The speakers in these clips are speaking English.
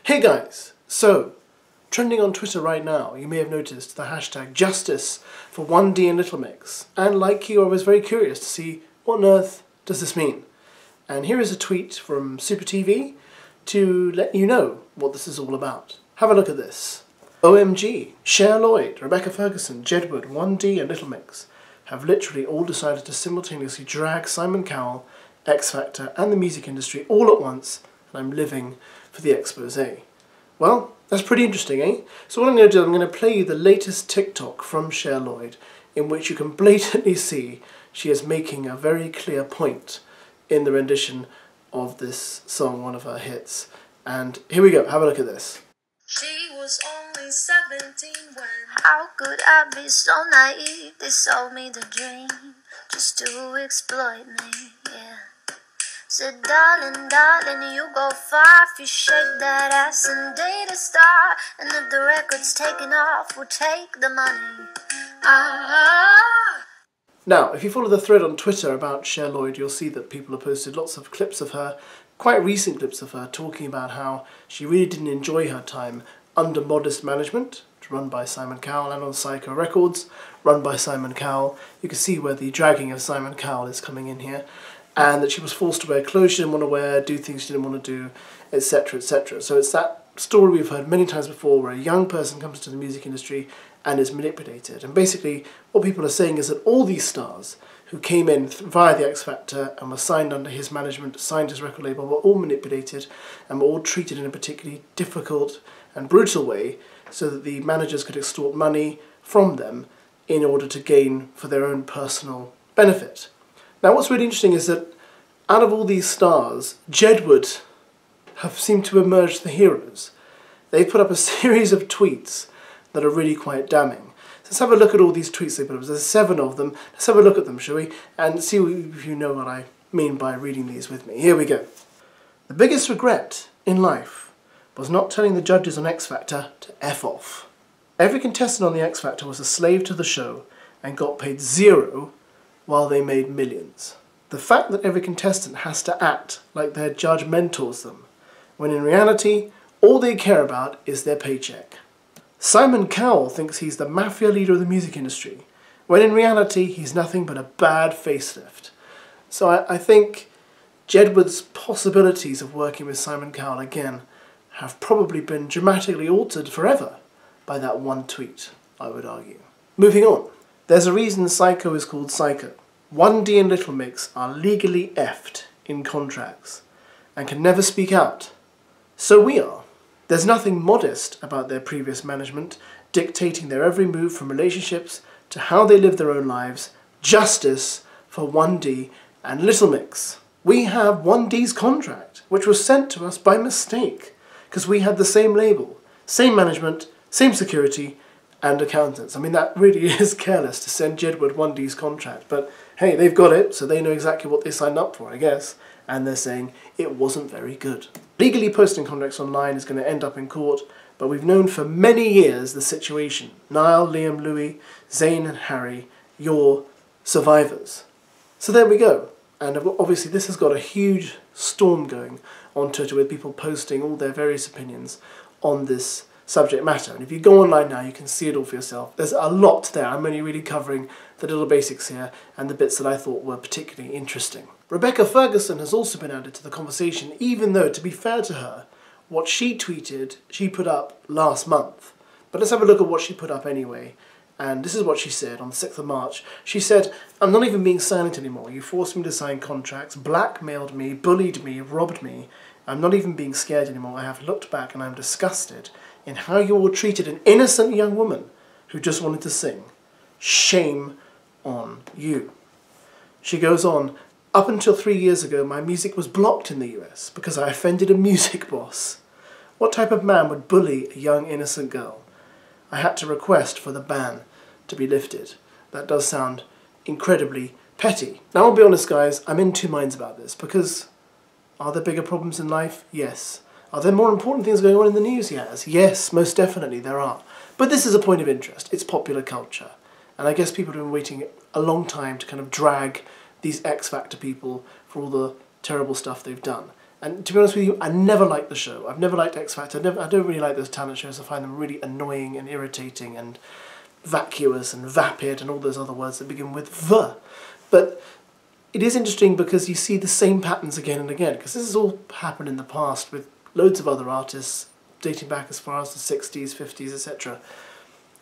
Hey guys, so trending on Twitter right now, you may have noticed the hashtag justice for 1D and littlemix, and like you I was very curious to see what on earth does this mean. And here is a tweet from Super TV to let you know what this is all about. Have a look at this. OMG, Cher Lloyd, Rebecca Ferguson, Jedward, 1D and littlemix have literally all decided to simultaneously drag Simon Cowell, X Factor and the music industry all at once, and I'm living for the expose. Well, that's pretty interesting, eh? So what I'm going to do, I'm going to play you the latest TikTok from Cher Lloyd, in which you can blatantly see she is making a very clear point in the rendition of this song, one of her hits. And here we go, have a look at this. She was only 17 when... How could I be so naive? They sold me the dream just to exploit me, yeah. Said, darling, darling, you go far if you shake that ass and date a star. And if the record's taken off, we'll take the money. Now, if you follow the thread on Twitter about Cher Lloyd, you'll see that people have posted lots of clips of her, quite recent clips of her, talking about how she really didn't enjoy her time under Modest Management, run by Simon Cowell, and on Syco Records, run by Simon Cowell. You can see where the dragging of Simon Cowell is coming in here. And that she was forced to wear clothes she didn't want to wear, do things she didn't want to do, etc, etc. So it's that story we've heard many times before, where a young person comes to the music industry and is manipulated. And basically what people are saying is that all these stars who came in via the X Factor and were signed under his management, signed his record label, were all manipulated and were all treated in a particularly difficult and brutal way, so that the managers could extort money from them in order to gain for their own personal benefit. Now what's really interesting is that out of all these stars, Jedward have seemed to emerge the heroes. They've put up a series of tweets that are really quite damning. So let's have a look at all these tweets they put up. There's 7 of them. Let's have a look at them, shall we? And see if you know what I mean by reading these with me. Here we go. The biggest regret in life was not telling the judges on X Factor to F off. Every contestant on the X Factor was a slave to the show and got paid 0 while they made millions. The fact that every contestant has to act like their judge mentors them, when in reality, all they care about is their paycheck. Simon Cowell thinks he's the mafia leader of the music industry, when in reality, he's nothing but a bad facelift. So I think Jedward's possibilities of working with Simon Cowell again have probably been dramatically altered forever by that one tweet, I would argue. Moving on. There's a reason Syco is called Syco. 1D and littlemix are legally effed in contracts and can never speak out. So we are. There's nothing modest about their previous management dictating their every move from relationships to how they live their own lives. Justice for 1D and littlemix. We have 1D's contract, which was sent to us by mistake, because we had the same label, same management, same security, and accountants. I mean, that really is careless to send Jedward 1D's contract, but hey, they've got it, so they know exactly what they signed up for, I guess, and they're saying it wasn't very good. Legally posting contracts online is going to end up in court, but we've known for many years the situation. Niall, Liam, Louis, Zayn and Harry, you're survivors. So there we go. And obviously this has got a huge storm going on Twitter with people posting all their various opinions on this subject matter. And if you go online now, you can see it all for yourself. There's a lot there. I'm only really covering the little basics here and the bits that I thought were particularly interesting. Rebecca Ferguson has also been added to the conversation, even though, to be fair to her, what she tweeted, she put up last month. But let's have a look at what she put up anyway. And this is what she said on the 6th of March. She said, "I'm not even being silent anymore. You forced me to sign contracts, blackmailed me, bullied me, robbed me. I'm not even being scared anymore. I have looked back and I'm disgusted in how you all treated an innocent young woman who just wanted to sing. Shame on you." She goes on, "Up until 3 years ago, my music was blocked in the US because I offended a music boss. What type of man would bully a young innocent girl? I had to request for the ban to be lifted." That does sound incredibly petty. Now I'll be honest guys, I'm in two minds about this, because are there bigger problems in life? Yes. Are there more important things going on in the news, Yazz? Yes, most definitely there are. But this is a point of interest. It's popular culture. And I guess people have been waiting a long time to kind of drag these X Factor people for all the terrible stuff they've done. And to be honest with you, I never liked the show. I've never liked X Factor. I don't really like those talent shows. I find them really annoying and irritating and vacuous and vapid and all those other words that begin with the. But it is interesting because you see the same patterns again and again, because this has all happened in the past with loads of other artists dating back as far as the 60s, 50s, etc.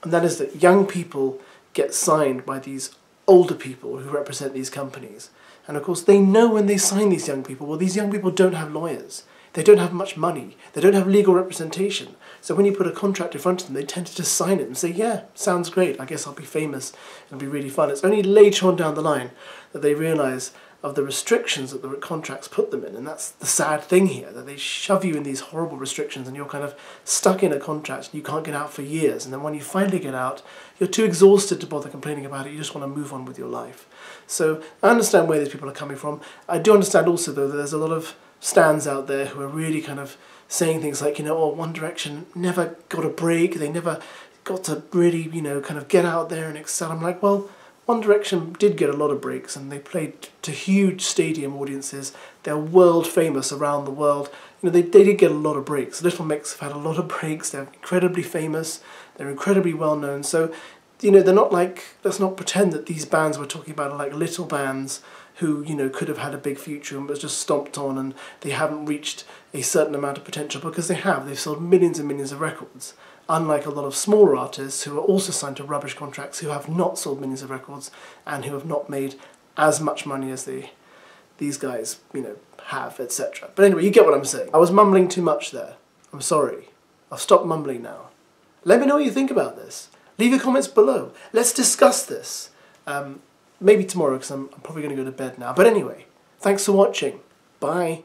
And that is that young people get signed by these older people who represent these companies. And of course they know when they sign these young people, well, these young people don't have lawyers. They don't have much money. They don't have legal representation. So when you put a contract in front of them, they tend to just sign it and say, yeah, sounds great. I guess I'll be famous. It'll be really fun. It's only later on down the line that they realise of the restrictions that the contracts put them in. And that's the sad thing here, that they shove you in these horrible restrictions and you're kind of stuck in a contract and you can't get out for years. And then when you finally get out, you're too exhausted to bother complaining about it. You just want to move on with your life. So I understand where these people are coming from. I do understand also, though, that there's a lot of stans out there who are really kind of saying things like, oh, One Direction never got a break. They never got to really, kind of get out there and excel. I'm like, well, One Direction did get a lot of breaks and they played to huge stadium audiences. They're world famous around the world. They did get a lot of breaks. Little Mix have had a lot of breaks. They're incredibly famous. They're incredibly well known. So, they're not like, let's not pretend that these bands we're talking about are like little bands who, could have had a big future and was just stomped on and they haven't reached a certain amount of potential, because they have. They've sold millions and millions of records. Unlike a lot of smaller artists who are also signed to rubbish contracts, who have not sold millions of records and who have not made as much money as these guys, have, etc. But anyway, you get what I'm saying. I was mumbling too much there. I'm sorry. I've stopped mumbling now. Let me know what you think about this. Leave your comments below. Let's discuss this. Maybe tomorrow, because I'm probably going to go to bed now. But anyway, thanks for watching. Bye.